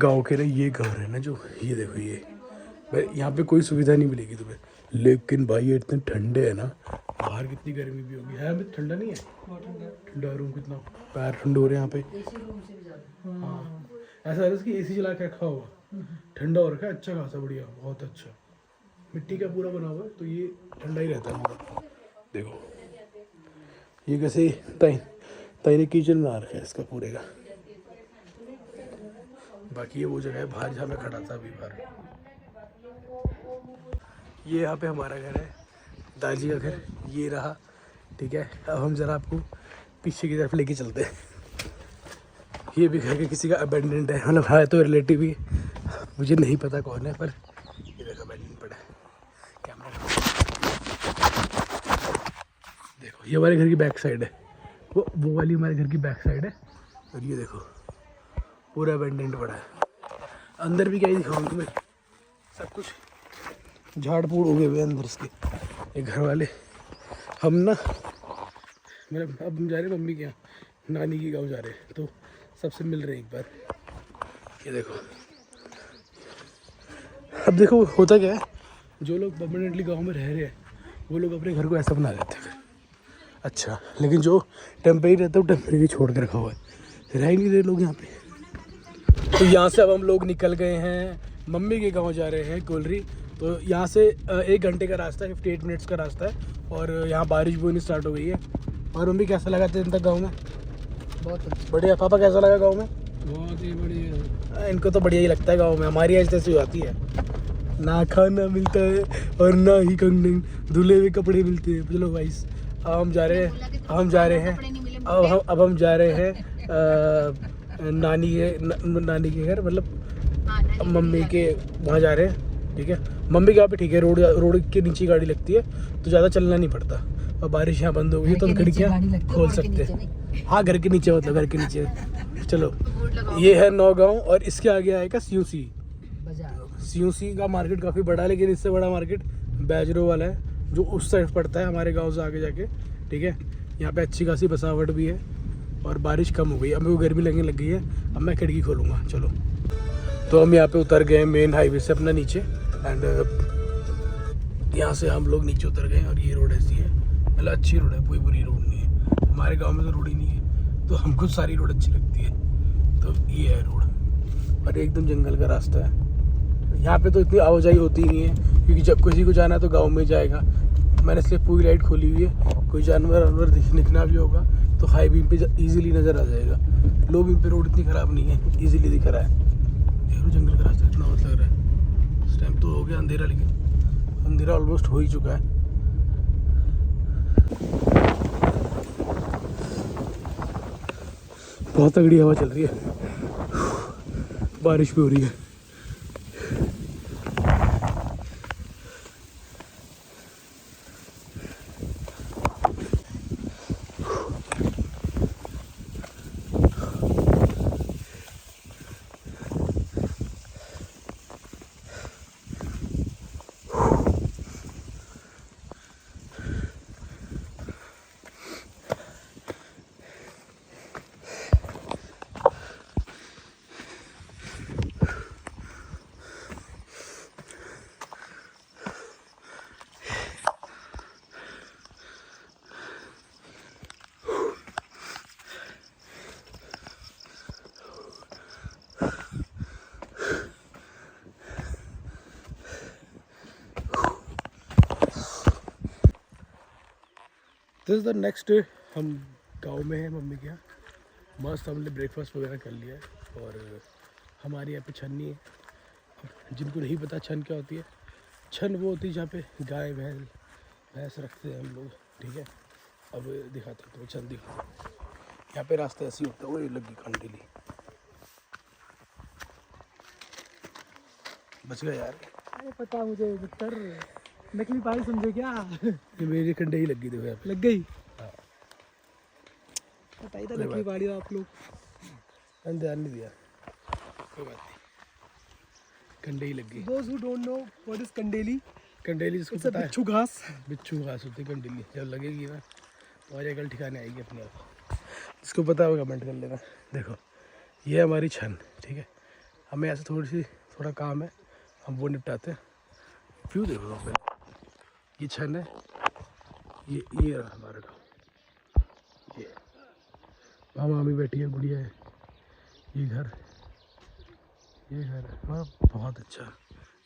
गांव के ना ये घर है ना जो, ये देखो ये भाई, यहाँ पे कोई सुविधा नहीं मिलेगी तुम्हें, लेकिन भाई ये इतने ठंडे है ना, बाहर कितनी गर्मी भी होगी, है अभी ठंडा नहीं है, ठंडा रूम कितना पैर ठंडे हो रहे हैं यहाँ पे। हाँ ऐसा है कि एसी चला के रखा होगा, ठंडा हो रखा है अच्छा खासा, बढ़िया बहुत अच्छा, मिट्टी का पूरा बना हुआ है तो ये ठंडा ही रहता है पूरा। देखो ये कैसे ताई ताई ने किचन बना रखा है इसका पूरे का। बाकी ये वो जगह है बाहर जहाँ मैं खड़ा था अभी बाहर। ये यहाँ पे हमारा घर है, दादी का घर ये रहा, ठीक है। अब हम ज़रा आपको पीछे की तरफ लेके चलते हैं। ये भी घर के किसी का अबेंडेंट है, मतलब है तो रिलेटिव ही, मुझे नहीं पता कौन है, पर ये देखो अबेंडेंट पड़ा है। कैमरा देखो, ये हमारे घर की बैक साइड है, वो वाली हमारे घर की बैक साइड है, और ये देखो पूरा अबेंडेंट पड़ा है। अंदर भी क्या ही दिखाऊँ तुम्हें, सब कुछ झाड़ फूड़ उगे हुए अंदर इसके। ये घर वाले हम ना, मतलब अब हम जा रहे हैं मम्मी के यहाँ, नानी के गाँव जा रहे हैं, तो सबसे मिल रहे हैं एक बार। ये देखो, अब देखो होता क्या है, जो लोग परमानेंटली गांव में रह रहे हैं वो लोग अपने घर को ऐसा बना लेते हैं अच्छा, लेकिन जो टेम्परेरी रहता है वो टेम्परेरी छोड़ के रखा हुआ है, रह ही नहीं रहे लोग यहाँ पे। तो यहाँ से अब हम लोग निकल गए हैं, मम्मी के गांव जा रहे हैं कोलरी। तो यहाँ से 1 घंटे का रास्ता है, 58 मिनट्स का रास्ता है, और यहाँ बारिश भी होनी स्टार्ट हो गई है। और मम्मी कैसा लगा तेरे तक गाँव में? बहुत बढ़िया। पापा कैसा लगा गाँव में? बहुत ही बढ़िया। इनको तो बढ़िया ही लगता है गाँव में, हमारी ऐसी तैसी जाती है, ना खाना मिलता है और ना ही कंगन धुले हुए कपड़े मिलते हैं। चलो भाई अब हम जा रहे हैं, अब हम जा जा रहे हैं नानी के घर, मतलब मम्मी के वहाँ जा रहे हैं, ठीक है। मम्मी के यहाँ पे ठीक है, रोड के नीचे गाड़ी लगती है तो ज़्यादा चलना नहीं पड़ता, और बारिश यहाँ बंद हो गई तो हम खिड़कियाँ खोल सकते हैं। हाँ घर के नीचे, मतलब घर के नीचे। चलो ये है नौगांव, और इसके आगे आएगा सीयूसी का मार्केट, काफ़ी बड़ा है, लेकिन इससे बड़ा मार्केट बैजरो वाला है जो उस साइड पड़ता है हमारे गाँव से आगे जाके, ठीक है। यहाँ पे अच्छी खासी बसावट भी है, और बारिश कम हो गई, अब मेरे को गर्मी लगने लग गई है, अब मैं खिड़की खोलूँगा। चलो तो हम यहाँ पे उतर गए मेन हाईवे से अपना नीचे, एंड यहाँ से हम लोग नीचे उतर गए, और ये रोड ऐसी है, मतलब अच्छी रोड है, कोई बुरी रोड नहीं है। हमारे गांव में तो रोड ही नहीं है, तो हमको सारी रोड अच्छी लगती है। तो ये है रोड, और एकदम जंगल का रास्ता है। यहाँ पे तो इतनी आवाजाही होती नहीं है, क्योंकि जब किसी को जाना है तो गाँव में जाएगा। मैंने इसलिए पूरी लाइट खोली हुई है, कोई जानवर दिखना भी होगा तो हाई बीम पे इजीली नज़र आ जाएगा। लो बीम पे रोड इतनी ख़राब नहीं है, इजीली दिख रहा है। देखो जंगल का रास्ता इतना मस्त लग रहा है। इस टाइम तो हो गया अंधेरा, लेकिन अंधेरा ऑलमोस्ट हो ही चुका है। बहुत तगड़ी हवा चल रही है, बारिश भी हो रही है। This is the next day, हम गांव में हैं मम्मी के यहाँ। मस्त हमने ब्रेकफास्ट वगैरह कर लिया है, और हमारे यहाँ पे छन नहीं है। जिनको नहीं पता छन क्या होती है, छन वो होती है जहाँ पे गाय भैंस रखते हैं हम लोग, ठीक है। अब दिखाता हूँ तुम्हें, छन दिखा। यहाँ पे रास्ता ऐसी होता है, वो लगी कंडीली, बच गया यार। अरे पता मुझे सर, नकली पाई समझे क्या? ये मेरी कंडे ही लगी, देखो यहाँ पे लग गई। हाँ बताइए था नकली पाड़ी आप लोग, ध्यान नहीं दिया, कोई बात नहीं, कंडे ही लग गई। Those who don't know what is कंडेली, कंडेली जिसको पता है, बिच्छू घास, बिच्छू घास होती है कंडेली। जब लगेगी ना तो और अकल ठिकाने आएगी अपने आप। जिसको पता है वो कमेंट कर लेना। देखो ये हमारी छन, ठीक है। हमें ऐसे थोड़ा काम है, हम वो निपटाते हैं। व्यू देखो वहाँ पे, ये छन है, ये रहा हमारा गाँव। ये वहाँ मामी बैठी है, गुड़िया है, ये घर है। हाँ बहुत अच्छा,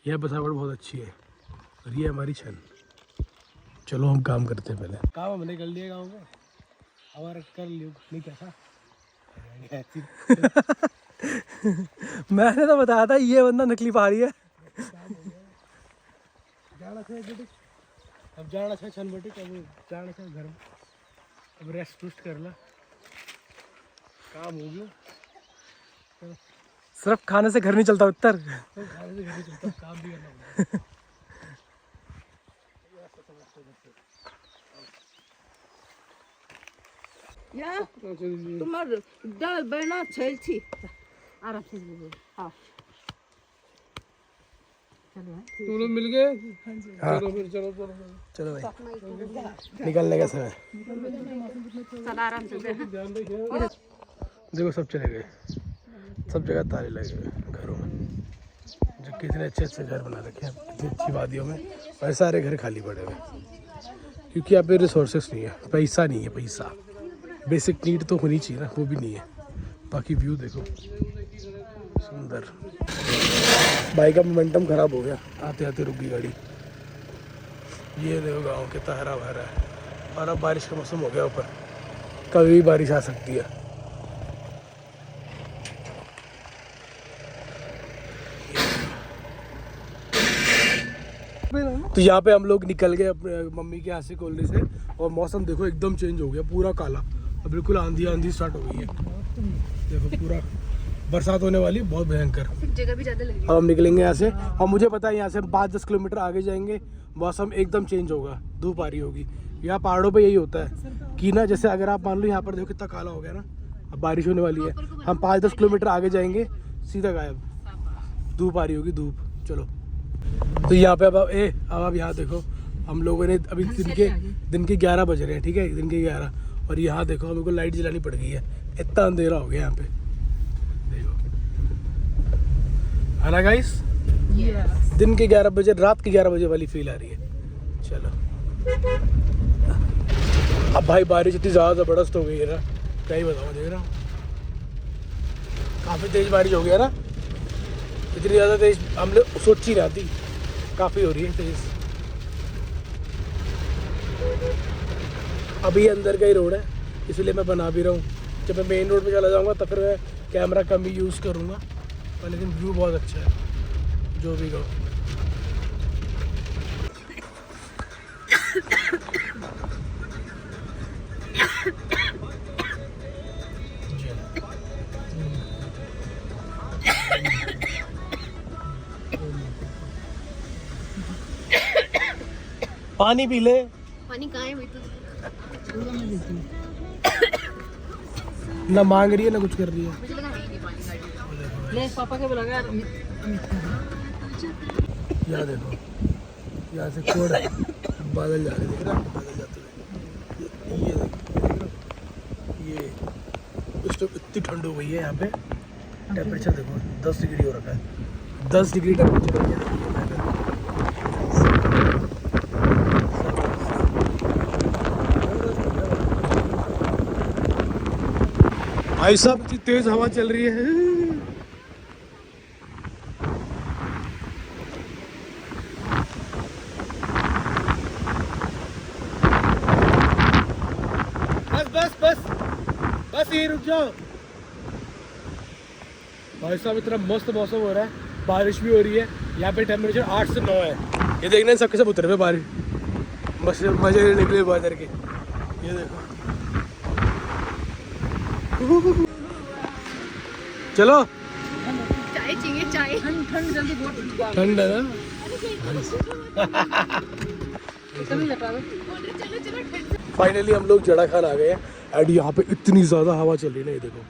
यह बसावट बहुत अच्छी है और ये हमारी छन। चलो हम काम करते हैं पहले। काम हमने कर लिया गाँव में, हमारा कर लियो नहीं कैसा। मैंने तो बताया था ये बंदा नकली पहाड़ी है। अब जाना था छन बटी, अब जाना था घर में, अब रेस्ट वेस्ट कर ला, काम हो गया। सिर्फ खाने से घर नहीं चलता उत्तर। तो खाने से घर नहीं चलता, काम भी करना होगा। या तुम्हार दाल बना छैल थी आराम से बोलो। हाँ चलो तुम लोग मिल गए। चलो फिर चलो भाई, निकलने का समय। चल आराम से देखो सब चले गए, सब जगह ताले लगे हुए घरों में। जो कितने अच्छे घर बना रखे हैं कितनी अच्छी वादियों में, और सारे घर खाली पड़े हुए क्योंकि यहाँ पे रिसोर्सेस नहीं है, पैसा नहीं है। पैसा बेसिक नीड तो होनी चाहिए ना, वो भी नहीं है। बाकी व्यू देखो सुंदर। बाइक का मोमेंटम खराब हो गया, आते आते रुक गई गाड़ी। ये देखो गाँव कितना हरा भरा है, और अब बारिश का मौसम हो गया ऊपर, कभी भी बारिश आ सकती है। तो यहाँ पे हम लोग निकल गए अपने मम्मी के यहाँ से कोल्डे से, और मौसम देखो एकदम चेंज हो गया, पूरा काला, अब बिल्कुल आंधी स्टार्ट हो गई है। देखो पूरा बरसात होने वाली, बहुत भयंकर। जगह भी ज्यादा लगी। अब हम निकलेंगे यहाँ से, और मुझे पता है यहाँ से हम 5-10 किलोमीटर आगे जाएंगे, मौसम एकदम चेंज होगा, धूप आ रही होगी। यहाँ पहाड़ों पे यही होता है कि ना, जैसे अगर आप मान लो यहाँ पर देखो कितना काला हो गया ना, अब बारिश होने वाली है, हम 5-10 किलोमीटर आगे जाएंगे सीधा गायब, धूप आ रही होगी, धूप। चलो तो यहाँ पे अब आप यहाँ देखो, हम लोगों ने अभी दिन के 11 बज रहे हैं, ठीक है, दिन के 11, और यहाँ देखो हमें को लाइट जलानी पड़ गई है, इतना अंधेरा हो गया यहाँ पे, देखो है ना गाइस। दिन के 11 बजे, रात के 11 बजे वाली फील आ रही है। चलो अब भाई बारिश इतनी ज़्यादा ज़बरदस्त हो गई है ना, क्या ही बताऊँ, देख रहा हूँ काफ़ी तेज़ बारिश हो गया ना, इतनी ज़्यादा तेज़ हम लोग सोच ही रहा थी, काफ़ी हो रही है तेज़। अभी अंदर का ही रोड है, इसलिए मैं बना भी रहा हूँ। जब मैं मेन रोड पे चला जाऊँगा तो फिर मैं कैमरा कम ही यूज़ करूँगा, पर लेकिन व्यू बहुत अच्छा है जो भी कहो। पानी पी ले। पानी कहाँ है? ना मांग रही है ना कुछ कर रही है। मुझे लगा है नहीं पानी गाड़ी। ले पापा के बुलाया। यहाँ देखो, यहाँ से कोड़ बादल जा रहे, देख रहा बादल जाते हुए। ये देखो, ये कुछ तो इतनी ठंड हो गई है यहाँ पे, टेम्परेचर देखो 10 डिग्री हो रखा है, 10 डिग्री टेम्परेचर हो गया। भाई साहब इतनी तेज हवा चल रही है। बस यही रुक जाओ। भाई साहब इतना मस्त मौसम हो रहा है, बारिश भी हो रही है, यहाँ पे टेम्परेचर 8 से 9 है। ये देखना सबके सब उतर पे बारिश, बस मजे निकले बादर के। ये देखो चलो चाय चाहिए, चाय। ठंड जल्दी बहुत ठंड है ना। फाइनली हम लोग जड़ा खान आ गए हैं, एंड यहाँ पे इतनी ज़्यादा हवा चल रही है ना, ये देखो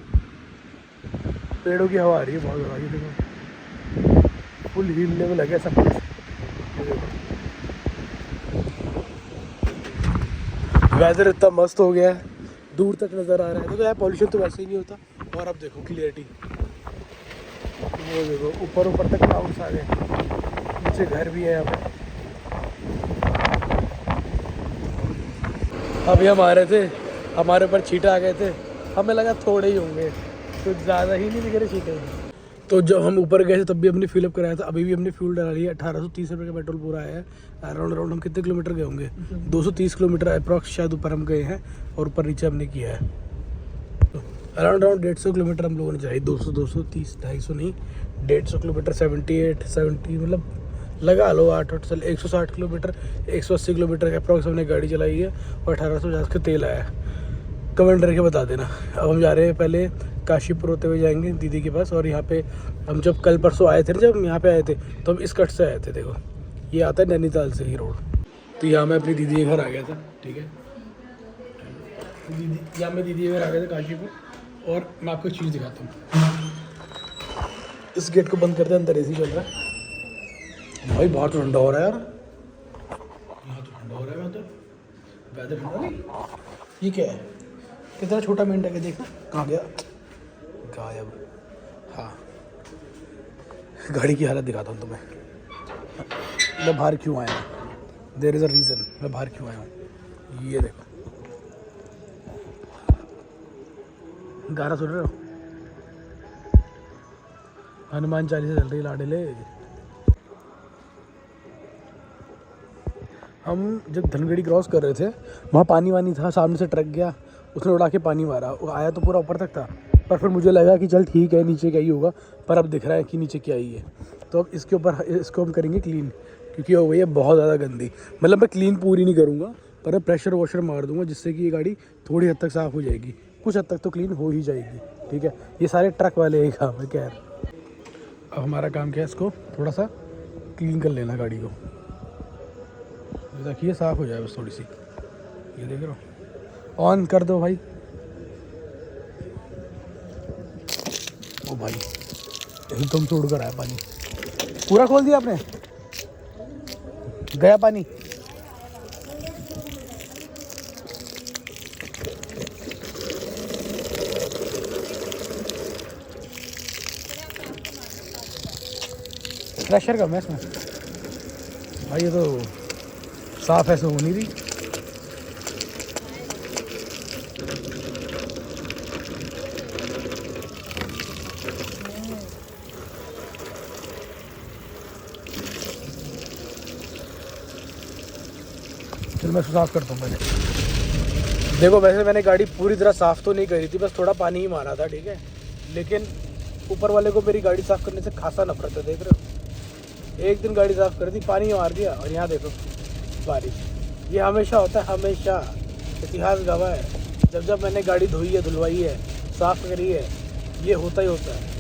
पेड़ों की हवा आ रही है बहुत ज़्यादा। ये देखो फुल हिलने में लगे सब कुछ। वेदर इतना मस्त हो गया है, दूर तक नज़र आ रहा है। देखो यार पॉल्यूशन तो वैसे ही नहीं होता, और अब देखो क्लियरिटी वो देखो ऊपर ऊपर तक क्लाउड्स आ गए, नीचे घर भी है यहाँ पे। अभी हम आ रहे थे, हमारे ऊपर छींटे आ गए थे, हमें लगा थोड़े ही होंगे, कुछ ज़्यादा ही नहीं दिख रहे छींटे। तो जब हम ऊपर गए थे तब भी हमने फिलअप कराया था, अभी भी हमने फ्यूल डाला लिया। 1830 रुपये का पेट्रोल पूरा आया है। अराउंड हम कितने किलोमीटर गए होंगे? 230 किलोमीटर अप्रॉक्स शायद ऊपर हम गए हैं, और ऊपर नीचे हमने किया है अराउंड 150 किलोमीटर हम लोगों ने चलाई। 230 250 नहीं, 150 किलोमीटर, 70 मतलब लगा लो 8 160 किलोमीटर, 180 किलोमीटर के अप्रॉक्स हमने गाड़ी चलाई है, और 1850 का तेल आया है। कमेंट करके बता देना। अब हम जा रहे हैं, पहले काशीपुर होते हुए जाएंगे दीदी के पास, और यहाँ पे हम जब कल परसों आए थे ना, जब हम यहाँ पे आए थे तो हम इस कट से आए थे। देखो ये आता है नैनीताल से ही रोड। तो यहाँ मैं अपनी दीदी के घर आ गया था, ठीक है। यहाँ मैं दीदी के घर आ गया था काशीपुर, और मैं आपको एक चीज़ दिखाता हूँ। इस गेट को बंद करते हैं, अंदर एसी चल रहा है। भाई बाहर तो ठंडा हो रहा है यार, यहाँ तो ठंडा हो रहा है, यहाँ तो वेदर ठंडा नहीं। ये क्या है? कितना छोटा मेंढक है, देखना कहाँ गया, गायब। हाँ, गाड़ी की हालत दिखाता हूँ तुम्हें। मैं बाहर क्यों आया हूँ, देयर इज़ अ रीज़न मैं बाहर क्यों आया हूँ। ये देखो, गाना सुन रहे हो? हनुमान चालीसा चल रही लाडले। हम जब धनगढ़ी क्रॉस कर रहे थे, वहाँ पानी वानी था, सामने से ट्रक गया, उसने उड़ा के पानी मारा, वो आया तो पूरा ऊपर तक था, पर फिर मुझे लगा कि चल ठीक है नीचे क्या ही होगा, पर अब दिख रहा है कि नीचे क्या ही है। तो अब इसके ऊपर इसको हम करेंगे क्लीन, क्योंकि हो गई है बहुत ज़्यादा गंदी। मतलब मैं क्लीन पूरी नहीं करूँगा, पर मैं प्रेशर वॉशर मार दूँगा, जिससे कि ये गाड़ी थोड़ी हद तक साफ़ हो जाएगी, कुछ हद तक तो क्लीन हो ही जाएगी, ठीक है। ये सारे ट्रक वाले ही काम है खैर। अब हमारा काम क्या है, इसको थोड़ा सा क्लीन कर लेना गाड़ी को, ताकि ये साफ़ हो जाए बस थोड़ी सी। ये देख रहे हो, ऑन कर दो भाई। ओ भाई एकदम से उड़ कर आया पानी, पूरा खोल दिया आपने, गया पानी। प्रेशर कम है इसमें भाई, ये तो साफ ऐसे हो नहीं रही। चलो मैं साफ़ करता हूँ पहले। देखो वैसे मैंने गाड़ी पूरी तरह साफ़ तो नहीं करी थी, बस थोड़ा पानी ही मारा था, ठीक है। लेकिन ऊपर वाले को मेरी गाड़ी साफ़ करने से खासा नफरत है, देख रहे हो। एक दिन गाड़ी साफ़ कर दी, पानी मार दिया, और यहाँ देखो बारिश। ये हमेशा होता है, हमेशा इतिहास गवाह है। जब जब मैंने गाड़ी धोई है, धुलवाई है, साफ़ करी है, ये होता ही होता है।